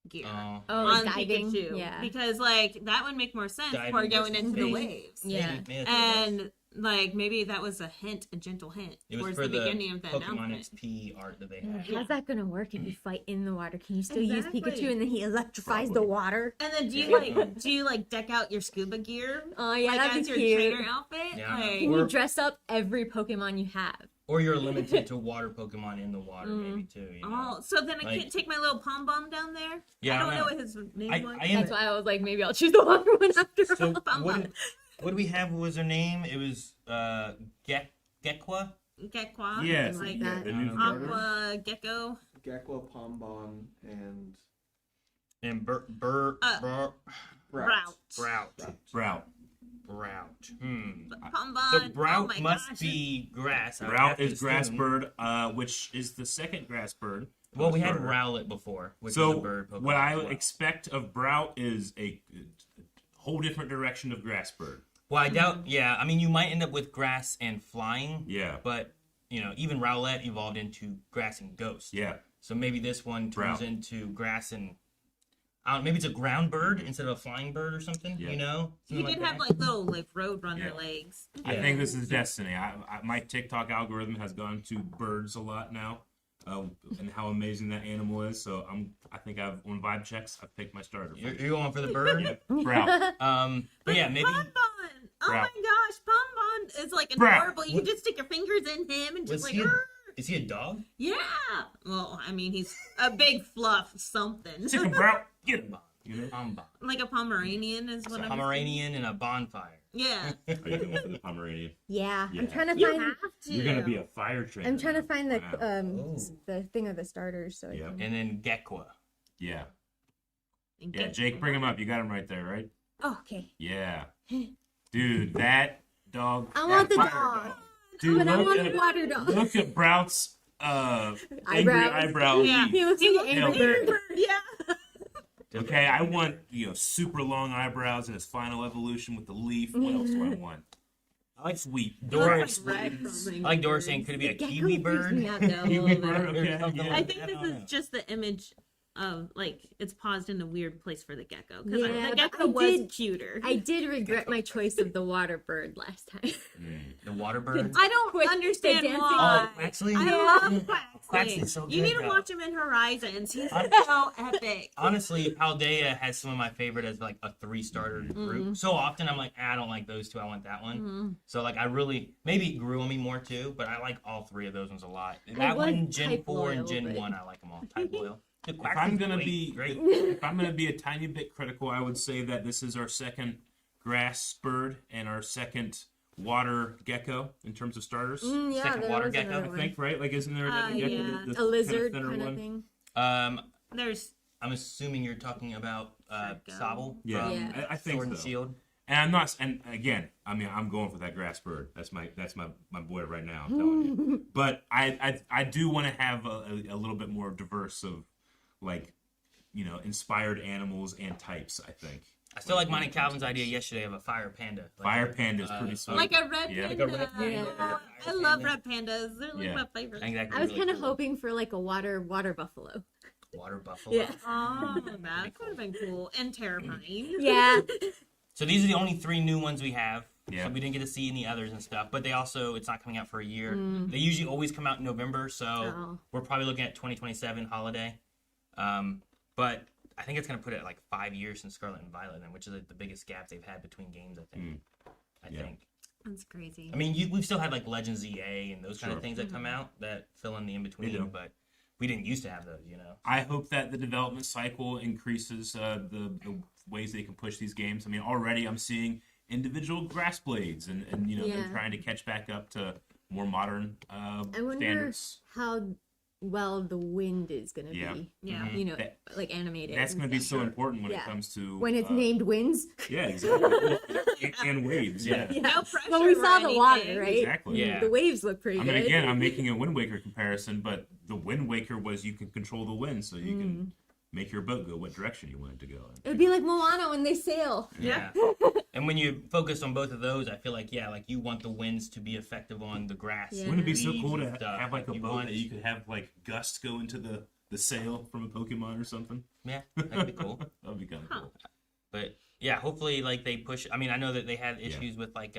gear Oh, Oh, on like diving. Pikachu. Yeah. Because like that would make more sense Diving for going versus into the space. waves. Yeah. maybe that's what it was. And like maybe that was a hint, a gentle hint It was towards for the beginning of the Pokemon announcement. XP art that they had. How's that gonna work if you fight in the water? Can you still Exactly. use Pikachu and then he electrifies the Probably. water? And then do you like deck out your scuba gear? Oh yeah, like that'd as be your cute. trainer outfit? Yeah. Like, Can you dress up every Pokemon you have? Or you're limited to water Pokemon in the water, maybe too. You know? Oh, so then I can't take my little Pom Bomb down there? Yeah, I don't know what his name was. That's why I was like, maybe I'll choose the water one after So all. what did we have? What was her name? It was Gekwa. Gekwa. Yeah, Like yeah, that. the new Aqua Gecko. Gekwa, Pombon, and Route. Pombon. So Brout oh my must gosh. be grass. I would Brout have to is grass assume. bird, which is the second grass bird. Well, we had Starter. Rowlet before, which So is a bird Pokemon. what I as well. expect of Brout is a whole different direction of grass bird. Well, I doubt. Yeah, I mean, you might end up with grass and flying. Yeah. But even Rowlet evolved into grass and ghost. Yeah. So maybe this one turns Brout. into grass and. Maybe it's a ground bird instead of a flying bird or something. Yeah. He Something did like have that. like little Roadrunner Yeah. legs. I think this is destiny. My TikTok algorithm has gone to birds a lot now, and how amazing that animal is. So I think on vibe checks, I've picked my starter. You're going for the bird. Brout. But yeah, maybe. Pombon! Oh Brout. my gosh, Pombon is like Brout. adorable. You can just stick your fingers in him and just Was like, is he a dog? yeah. Well, I mean, he's a big fluff something. Chicken Brout. Get him. Pombon. Like a Pomeranian is It's what a I'm Pomeranian and a bonfire. Yeah. Are you going for the Pomeranian? Yeah, Yeah. I'm trying to You find. have to. You're gonna be a fire trainer. I'm trying to now. find the Wow. the thing of the starters. So I Yep. can... And then Gekwa. Yeah. And Yeah, get- Jake, bring him up. You got him right there, right? Oh, okay. Yeah. Dude, that dog. I want that the fire dog. Dude, But I look want at, the water dog. look at Brout's angry Eyebrows. eyebrow. Yeah. leaf. He looks like an Yeah, angry there- bird. Yeah. Okay, I want super long eyebrows in his final evolution with the leaf. What else do I want? I like sweet. Doris. Red I from like Doris saying, could it be a Gecko kiwi freaks bird? me out, though, a Kiwi little bird, bit. okay. something Yeah. I like think that, this don't know. is just the image of like it's paused in a weird place for the gecko because Yeah, the but gecko I was did- cuter. I did regret my choice of the water bird last time. The water bird. I don't With understand the dancing why. Oh, actually, I love Quaxley. Quaxley's so You good, need to though. watch him in Horizons. He's so epic. Honestly, Paldea has some of my favorite as like a 3-starter group. So often I'm like, I don't like those two. I want that one. So like I really maybe it grew on me more too, but I like all 3 of those ones a lot. That was one, Gen type 4 and loyal, Gen but- 1, I like them all. Type loyal. The If I'm Quaxley's gonna great, be great. if I'm gonna be a tiny bit critical, I would say that this is our second grass bird and our second water gecko in terms of starters. Yeah, Second there water was gecko, another I one. think, right? Like, isn't there another gecko? yeah. The A lizard thinner kind of one? thing. There's I'm assuming you're talking about Sobble. Yeah, from Yeah. I think Sword and so. Shield. And I'm not. And again, I mean, I'm going for that grass bird. That's my boy right now. I'm telling you. But I do want to have a little bit more diverse of like, inspired animals and types. I think. I still like mine and Calvin's idea yesterday of a fire panda. Fire panda is pretty sweet. like a red Yeah. panda. Like a red panda. Yeah. I love red pandas. They're like Yeah. my favorite. Exactly. I was really kind of cool. hoping for like a water buffalo. Water buffalo. Yeah. Oh, that would have been cool and terrifying. Yeah. So these are the only 3 new ones we have. Yeah. So we didn't get to see any others and stuff. But it's not coming out for a year. They usually always come out in November. So Oh. we're probably looking at 2027 holiday. But I think it's going to put it at like 5 years since Scarlet and Violet, which is like the biggest gap they've had between games, I think. I think. That's crazy. I mean, we've still had like Legends EA and those kind Sure. of things that come out that fill in the They do. in-between. But we didn't used to have those, I hope that the development cycle increases the ways they can push these games. I mean, already I'm seeing individual grass blades, and they're Yeah. trying to catch back up to more modern I wonder standards. how well the wind is gonna Yeah. be. Yeah. That- Like animated. That's and going to be stuff. so important when Yeah. it comes to When it's uh, named winds. Yeah, exactly. and waves. Yeah. No pressure. Well, we saw or the water, anything. right? Exactly. Yeah. The waves look pretty I mean, good. again, I'm making a Wind Waker comparison, but the Wind Waker was you can control the wind, so you can make your boat go what direction you want it to go. It would be like Moana when they sail. Yeah. And when you focus on both of those, I feel like, like you want the winds to be effective on the grass. Yeah. Wouldn't it be so leaves cool and to stuff. have like a You boat want- that you could have like gusts go into the sail from a Pokemon or something? Yeah, that'd be cool. That'd be kind of cool. But yeah, hopefully like they push. I mean, I know that they had issues with like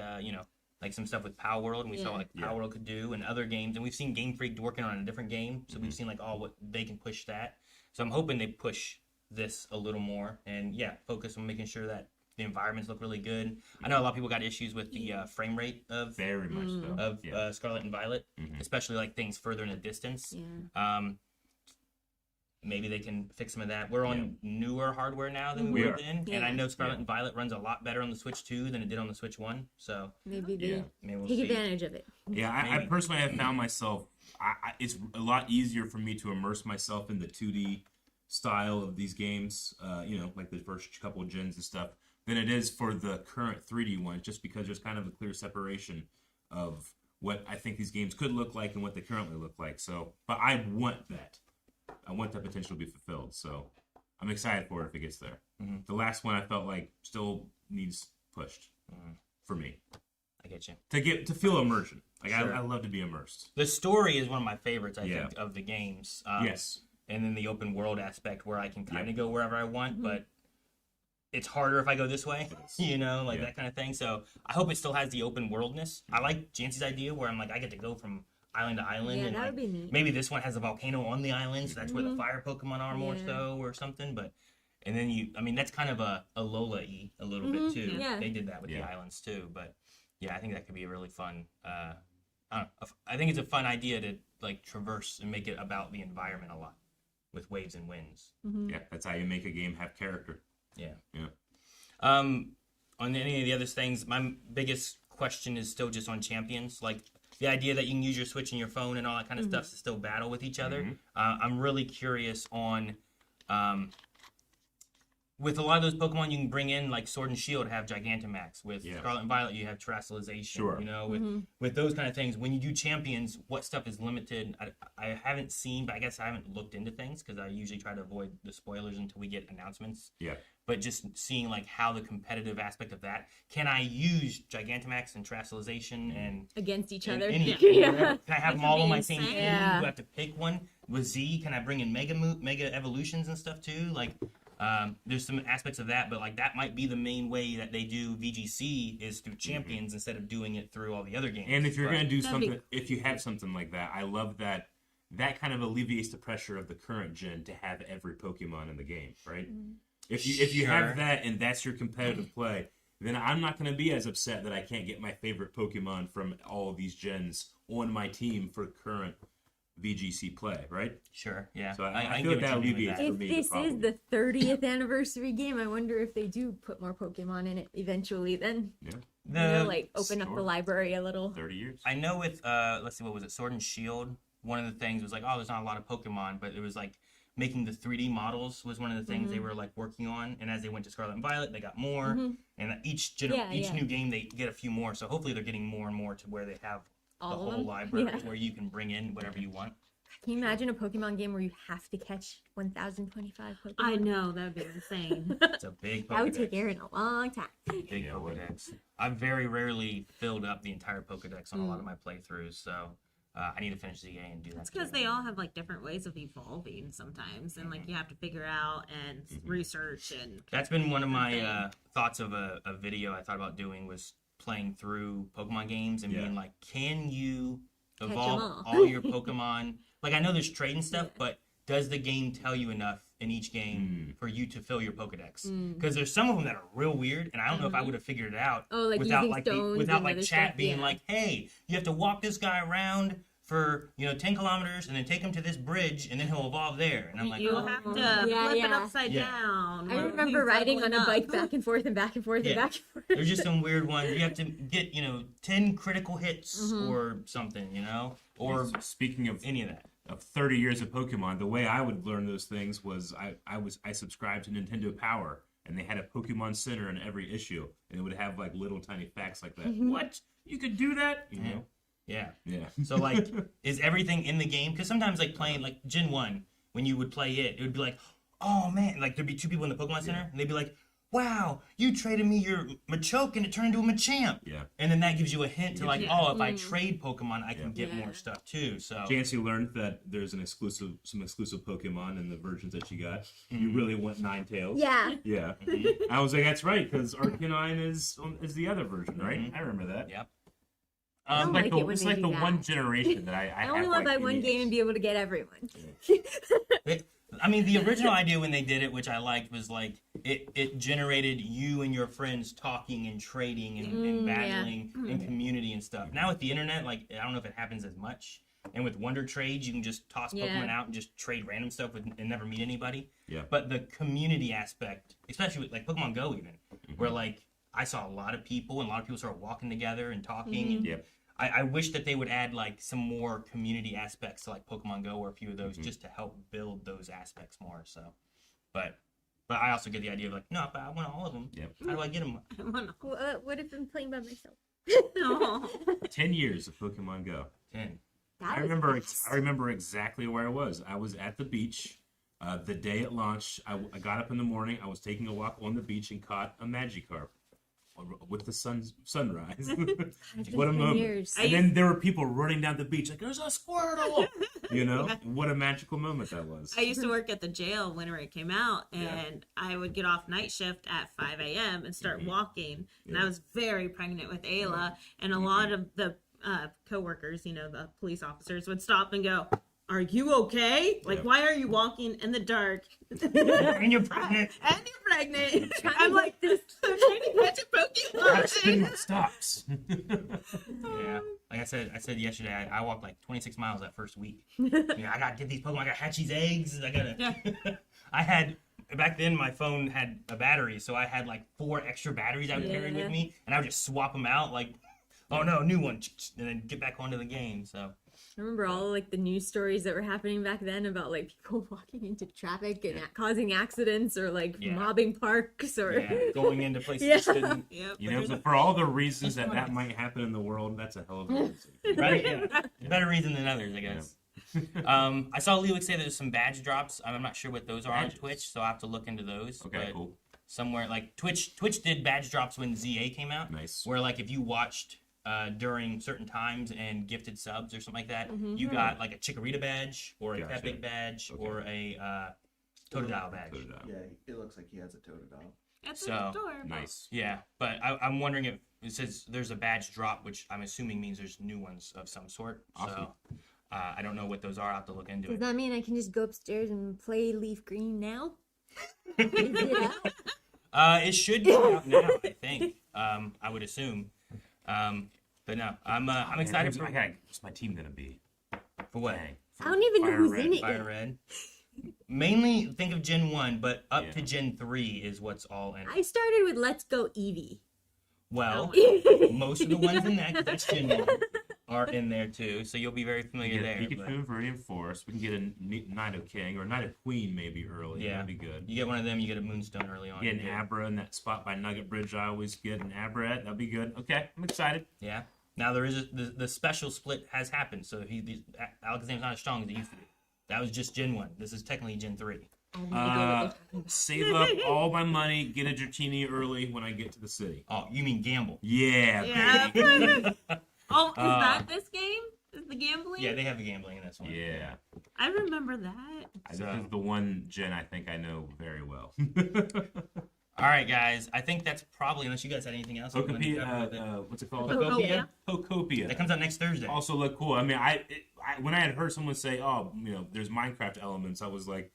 like some stuff with Power World, and we saw what Power World could do, and other games, and we've seen Game Freak working on a different game, so we've seen like all what they can push that. So I'm hoping they push this a little more, and focus on making sure that The environments look really good. I know a lot of people got issues with the frame rate of Very much so. of Scarlet and Violet, especially like things further in the distance. Yeah. Maybe they can fix some of that. We're on newer hardware now than we were then, and I know Scarlet and Violet runs a lot better on the Switch 2 than it did on the Switch 1. So maybe they maybe we'll take see. advantage of it. Yeah, I personally have found myself. It's a lot easier for me to immerse myself in the 2D style of these games. Like the first couple of gens and stuff, than it is for the current 3D one. Just because there's kind of a clear separation of what I think these games could look like and what they currently look like. So, but I want that. I want that potential to be fulfilled, so I'm excited for it if it gets there. The last one I felt like still needs pushed for me. I get you. To feel immersion. Like Sure. I love to be immersed. The story is one of my favorites, I think, of the games. Yes. And then the open world aspect where I can kind of go wherever I want, but it's harder if I go this way, that kind of thing. So I hope it still has the open worldness. I like Jancy's idea where I'm like, I get to go from island to island. Yeah, and that would be neat. Maybe this one has a volcano on the island, so that's where the fire Pokemon are more so or something. But and then that's kind of a Alola-y a little bit too. Yeah. They did that with the islands too. But yeah, I think that could be a really fun. I think it's a fun idea to like traverse and make it about the environment a lot with waves and winds. Yeah, that's how you make a game have character. Yeah. Yeah. On any of the other things, my biggest question is still just on champions. Like the idea that you can use your Switch and your phone and all that kind of stuff to still battle with each other. I'm really curious on, with a lot of those Pokemon you can bring in, like Sword and Shield have Gigantamax. With Scarlet and Violet, you have Terrestrialization. Sure. With those kind of things, when you do champions, what stuff is limited? I haven't seen, but I guess I haven't looked into things because I usually try to avoid the spoilers until we get announcements. Yeah. But just seeing like how the competitive aspect of that, can I use Gigantamax and Terrestrialization and against each and other? Can I have them all on my same team? Yeah. Do I have to pick one? With Z, can I bring in mega evolutions and stuff too? Like, there's some aspects of that, but like that might be the main way that they do VGC is through champions instead of doing it through all the other games. And if you're going to do something, if you have something like that, I love that. That kind of alleviates the pressure of the current gen to have every Pokemon in the game, right? If you have that and that's your competitive play, then I'm not going to be as upset that I can't get my favorite Pokemon from all of these gens on my team for current VGC play, right? Sure, yeah. So I feel like that alleviates for If me this the problem. is the 30th anniversary game, I wonder if they do put more Pokemon in it eventually. Then like open up the library a little. 30 years. I know with let's see, what was it? Sword and Shield. One of the things was like, oh, there's not a lot of Pokemon, but it was like making the 3D models was one of the things they were like working on. And as they went to Scarlet and Violet, they got more. And each new game they get a few more. So hopefully they're getting more and more to where they have All the of whole them? library Yeah. where you can bring in whatever you want. Can you imagine a Pokemon game where you have to catch 1,025 Pokemon? I know, that'd be insane. It's a big Pokedex. That would take Aaron a long time. Big Pokedex. I've very rarely filled up the entire Pokedex on a lot of my playthroughs, so I need to finish ZA and do that. It's because they all have like different ways of evolving sometimes, and like you have to figure out and research and. That's been one of my thoughts of a video I thought about doing was playing through Pokemon games and being like, can you evolve all your Pokemon? Like I know there's trade and stuff, but does the game tell you enough in each game for you to fill your Pokedex? Because there's some of them that are real weird, and I don't know if I would have figured it out like without using like stones without and like other chat stuff, being like, hey, you have to walk this guy around for 10 kilometers and then take him to this bridge and then he'll evolve there. And I'm like, you have to flip it upside down. I remember riding on a bike back and forth and back and forth and back and forth. There's just some weird ones. You have to get 10 critical hits or something, or speaking of any of that. Of 30 years of Pokemon, the way I would learn those things was I subscribed to Nintendo Power, and they had a Pokemon Center in every issue, and it would have like little tiny facts like that. What? You could do that? You know? Yeah. Yeah. So like, is everything in the game? Because sometimes like playing like Gen 1, when you would play it would be like, oh man, like there'd be two people in the Pokemon Center, and they'd be like, wow, you traded me your Machoke and it turned into a Machamp. Yeah. And then that gives you a hint to like, if I trade Pokemon, I can get more stuff too. So Jancy learned that there's some exclusive Pokemon in the versions that she got. You really want Ninetales. Yeah. Yeah. I was like, that's right, because Arcanine is the other version, right? I remember that. Yep. I don't like it when it's they like do the that. one generation that I I only have want to like buy one game and be able to get everyone. I mean, the original idea when they did it, which I liked, was like, it generated you and your friends talking and trading and battling and community and stuff. Now with the internet, like I don't know if it happens as much. And with Wonder Trades, you can just toss Pokemon out and just trade random stuff and never meet anybody. Yeah. But the community aspect, especially with like Pokemon Go, even where like I saw a lot of people and a lot of people started walking together and talking. And I wish that they would add like some more community aspects to like Pokemon Go or a few of those just to help build those aspects more. So, but I also get the idea of like, no, but I want all of them. Yep. How do I get them? What if I'm playing by myself? 10 years of Pokemon Go. 10. I remember exactly where I was. I was at the beach the day it launched. I got up in the morning. I was taking a walk on the beach and caught a Magikarp with the sunrise. What a moment! And then there were people running down the beach like, "There's a Squirtle!" You know, what a magical moment that was. I used to work at the jail whenever it came out, and I would get off night shift at 5 a.m. and start walking. And I was very pregnant with Ayla, and a lot of the co-workers, you know, the police officers would stop and go, "Are you okay? Like, why are you walking in the dark?" And you're pregnant. I'm like, this. I'm trying to catch a Pokemon. Stops. Yeah. Like I said yesterday, I walked like 26 miles that first week. I gotta get these Pokemon. I got Hatchie's eggs. I gotta. I had. Back then, my phone had a battery, so I had like 4 extra batteries I would carry with me, and I would just swap them out. Like, oh no, new one, and then get back onto the game. So I remember all like the news stories that were happening back then about like people walking into traffic and causing accidents or like mobbing parks or going into places you shouldn't. You know, for all the reasons that might happen in the world, that's a hell of a reason. Right? Yeah. Better reason than others, I guess. I saw Lewick say there's some badge drops. I'm not sure what those are on Twitch, so I'll have to look into those. Okay, cool. Somewhere like Twitch did badge drops when ZA came out. Nice. Where like if you watched during certain times and gifted subs or something like that, you got like a Chikorita badge or a Epic badge or a Totodile badge. Yeah, it looks like he has a Totodile. That's adorable. Nice. Yeah, but I'm wondering if it says there's a badge drop, which I'm assuming means there's new ones of some sort. Awesome. So I don't know what those are. I'll have to look into it. Does that mean I can just go upstairs and play Leaf Green now? Is it out? It should be out now, I think. I would assume. But no, I'm excited for. What's my team gonna be? For what? I don't even know who's in it. Fire Red. Mainly think of Gen 1, but up to Gen 3 is what's all in it. I started with Let's Go Eevee. Well, most of the ones in that, 'cause that's Gen 1, are in there too, so you'll be very familiar there. Pikachu, Viridian Forest. We can get a Nido King or Nido Queen maybe early. Yeah, that'd be good. You get one of them, you get a Moonstone early on. Get an Abra in that spot by Nugget Bridge. I always get an Abra at. That'd be good. Okay, I'm excited. Yeah. Now there is the special split has happened, so Alakazam's not as strong as he used to be. That was just Gen 1. This is technically Gen 3. Save up all my money, get a Dratini early when I get to the city. Oh, you mean gamble? Yeah. Baby. Oh, is that this game? Is the gambling? Yeah, they have the gambling in this one. Yeah. I remember that. This is the one gen I think I know very well. All right, guys. I think that's probably, unless you guys had anything else. Pokopia, what's it called? Pokopia. That comes out next Thursday. Also look cool. I mean, when I had heard someone say, "Oh, you know, there's Minecraft elements," I was like,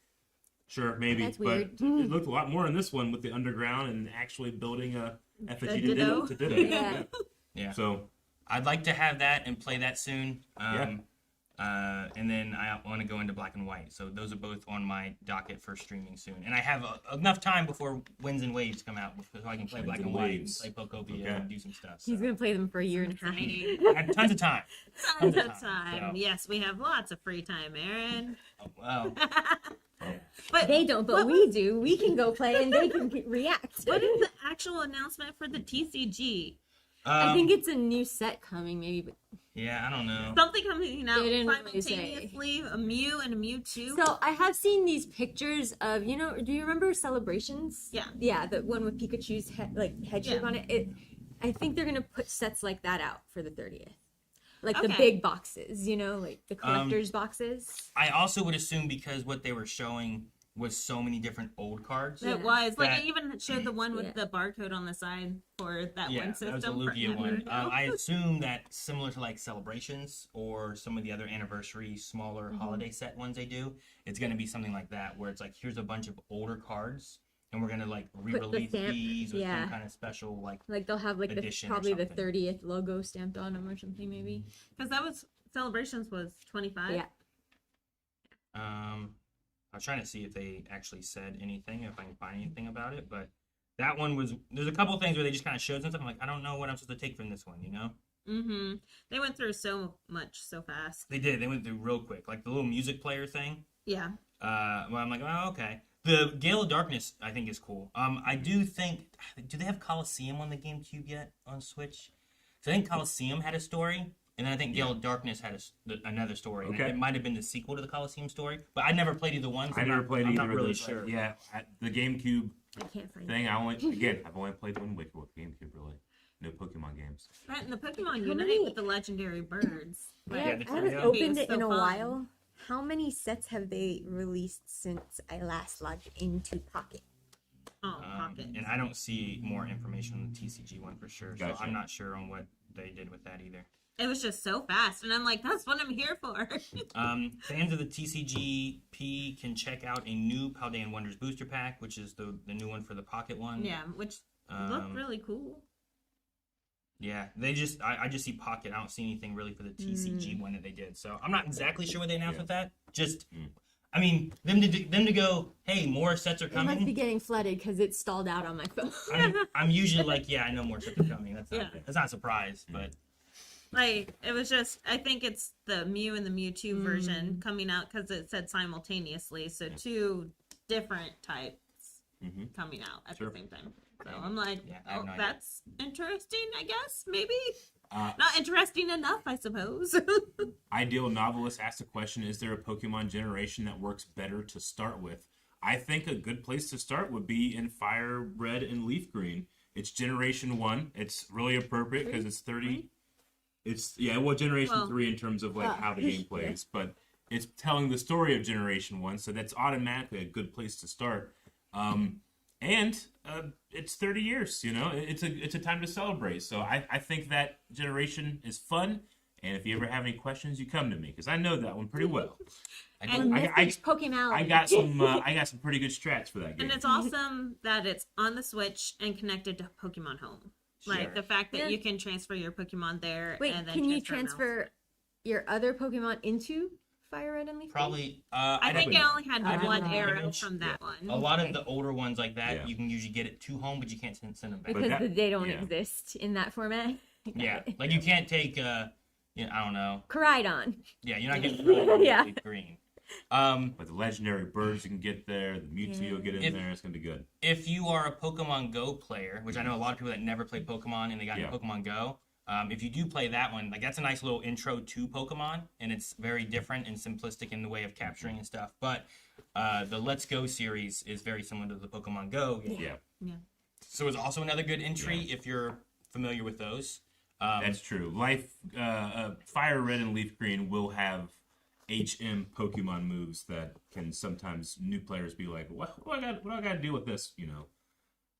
"Sure, maybe." That's but weird. it looked a lot more in this one with the underground and actually building a effigy to Ditto. Ditto. Yeah. So I'd like to have that and play that soon. And then I want to go into Black and White. So those are both on my docket for streaming soon. And I have enough time before Winds and Waves come out so I can play Black and White and play Pokopia and do some stuff. So. He's going to play them for a year and a half. I have tons of time. Tons of time. So. Yes, we have lots of free time, Aaron. Oh, wow. But they don't, but we do. We can go play and they can react. What is the actual announcement for the TCG? I think it's a new set coming, maybe. But yeah, I don't know. Something coming out really simultaneously, a Mew and a Mewtwo. So I have seen these pictures of, you know, do you remember Celebrations? Yeah. Yeah, the one with Pikachu's head shape on it. I think they're going to put sets like that out for the 30th. Like the big boxes, you know, like the collector's boxes. I also would assume because what they were showing was so many different old cards. It was. Like, I even showed the one with the barcode on the side for that one system. Yeah, that was a Lugia one. I assume that similar to, like, Celebrations or some of the other anniversary, smaller holiday set ones they do, it's going to be something like that, where it's like, here's a bunch of older cards, and we're gonna like re-release these with some kind of special like they'll have like edition probably the 30th logo stamped on them or something maybe. Because that was Celebrations was 25. Yeah. I was trying to see if they actually said anything, if I can find anything about it, but that one was. There's a couple of things where they just kind of showed some stuff. I'm like, I don't know what I'm supposed to take from this one, you know? Mm-hmm. They went through so much so fast. They did. They went through real quick, like the little music player thing. Yeah. Well, I'm like, oh, okay. The Gale of Darkness, I think, is cool. I do think. Do they have Coliseum on the GameCube yet on Switch? So I think Coliseum had a story. And then I think Gale of Darkness had another story. Okay. It might have been the sequel to the Coliseum story, but I never played either one. So I never played either. I'm not really sure. Yeah, the GameCube thing. It. I've only played one with GameCube. Really, no Pokemon games. Right, and the Pokemon Unite with the legendary birds. I haven't opened it in a while. How many sets have they released since I last logged into Pocket? Pocket. And I don't see more information on the TCG one for sure. Gotcha. So I'm not sure on what they did with that either. It was just so fast, and I'm like, that's what I'm here for. Fans of the TCGP can check out a new Paldean Wonders booster pack, which is the new one for the Pocket one. Yeah, which looked really cool. Yeah, I just see Pocket. I don't see anything really for the TCG one that they did. So I'm not exactly sure what they announced with that. Just, I mean, them to go, hey, more sets are coming. It must be getting flooded because it's stalled out on my phone. I'm usually like, yeah, I know more sets are coming. That's not a surprise, but. Like, it was just, I think it's the Mew and the Mewtwo version coming out because it said simultaneously. So 2 different types coming out at the same time. So I'm like, that's interesting, I guess, maybe. Not interesting enough, I suppose. Ideal Novelist asked the question, is there a Pokemon generation that works better to start with? I think a good place to start would be in Fire Red and Leaf Green. It's Generation 1. It's really appropriate because it's 30... It's Generation 3 in terms of like how the game plays, but it's telling the story of Generation 1, so that's automatically a good place to start. And it's 30 years, you know, it's a time to celebrate. So I think that generation is fun, and if you ever have any questions, you come to me because I know that one pretty well. Pokemality. I got some pretty good strats for that game. And it's awesome that it's on the Switch and connected to Pokemon Home. Like the fact that you can transfer your Pokemon there. Wait, and then can you transfer your other Pokemon into Fire Red and Leaf? Probably. I think it only had one arrow from that one. A lot of the older ones like that, you can usually get it to home, but you can't send them back. Because they don't exist in that format. Yeah, like you can't take, I don't know. Koraidon. Yeah, you're not getting Koraidon Leaf Green. But the legendary birds you can get there, the Mewtwo you'll get in there, it's gonna be good. If you are a Pokemon Go player, which I know a lot of people that never played Pokemon and they got into Pokemon Go, if you do play that one, like that's a nice little intro to Pokemon, and it's very different and simplistic in the way of capturing and stuff. But the Let's Go series is very similar to the Pokemon Go game. Yeah. So it's also another good entry if you're familiar with those. That's true. Fire Red and Leaf Green will have HM Pokemon moves that can sometimes new players be like, what do I got to do with this? You know,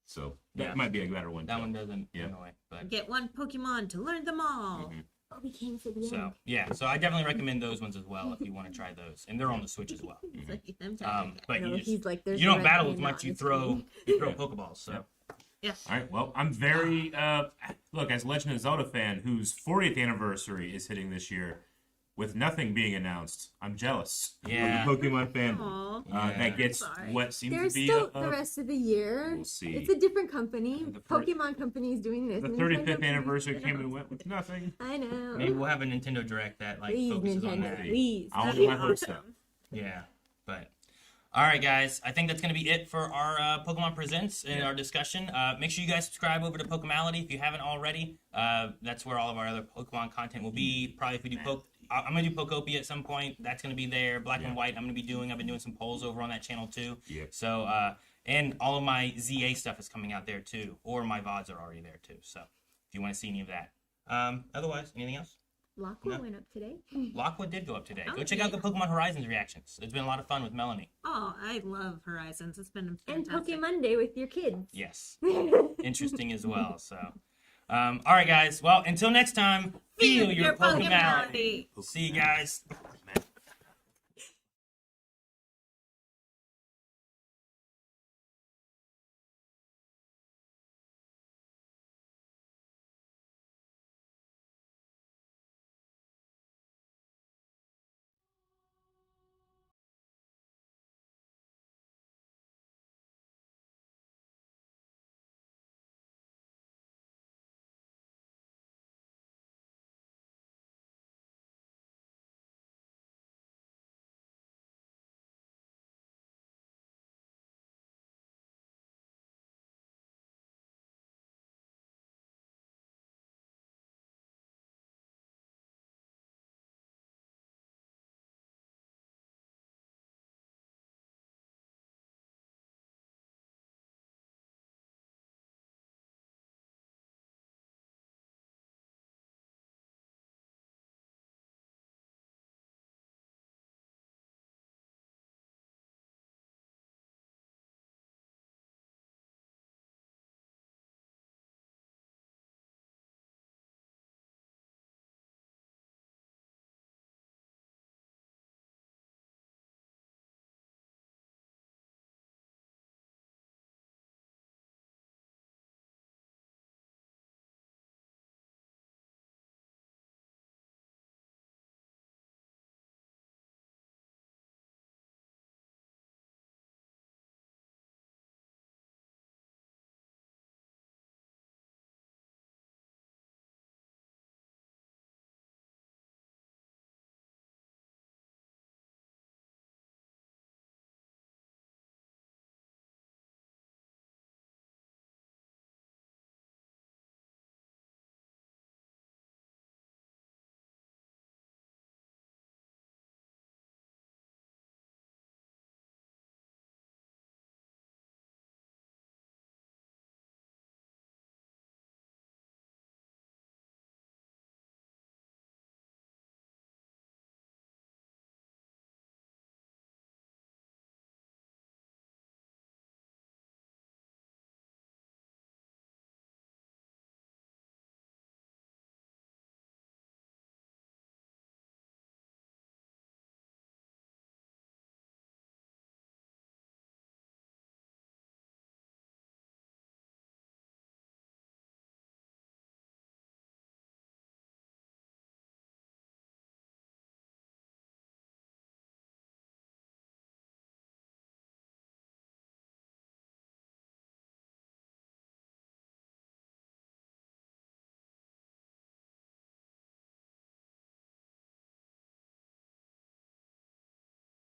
so that might be a better one. That one doesn't annoy. But get one Pokemon to learn them all. We came for the end. So I definitely recommend those ones as well if you want to try those, and they're on the Switch as well. But you don't battle as much. You throw Pokeballs. So. Yeah. All right. Well, I'm very look, as Legend of Zelda fan whose 40th anniversary is hitting this year. With nothing being announced, I'm jealous of the Pokemon fandom. That gets what seems to be still the rest of the year. We'll see. It's a different company. Pokemon company is doing this. The 35th anniversary came and went with nothing. I know. Maybe we'll have a Nintendo Direct that focuses on that. Please. I want my hopes up. Yeah, but all right, guys. I think that's going to be it for our Pokemon Presents and our discussion. Make sure you guys subscribe over to Pokemality if you haven't already. That's where all of our other Pokemon content will be. Probably if we do I'm going to do Pokopia at some point. That's going to be there. Black and White I've been doing some polls over on that channel too. Yeah. So, and all of my ZA stuff is coming out there too. Or my VODs are already there too. So, if you want to see any of that. Otherwise, anything else? Lockwood went up today. Lockwood did go up today. Go check out the Pokemon Horizons reactions. It's been a lot of fun with Melanie. Oh, I love Horizons. It's been fantastic. And Pokemonday with your kids. Yes. Interesting as well. So. All right, guys. Well, until next time, feel your Pokemality. We'll see you guys.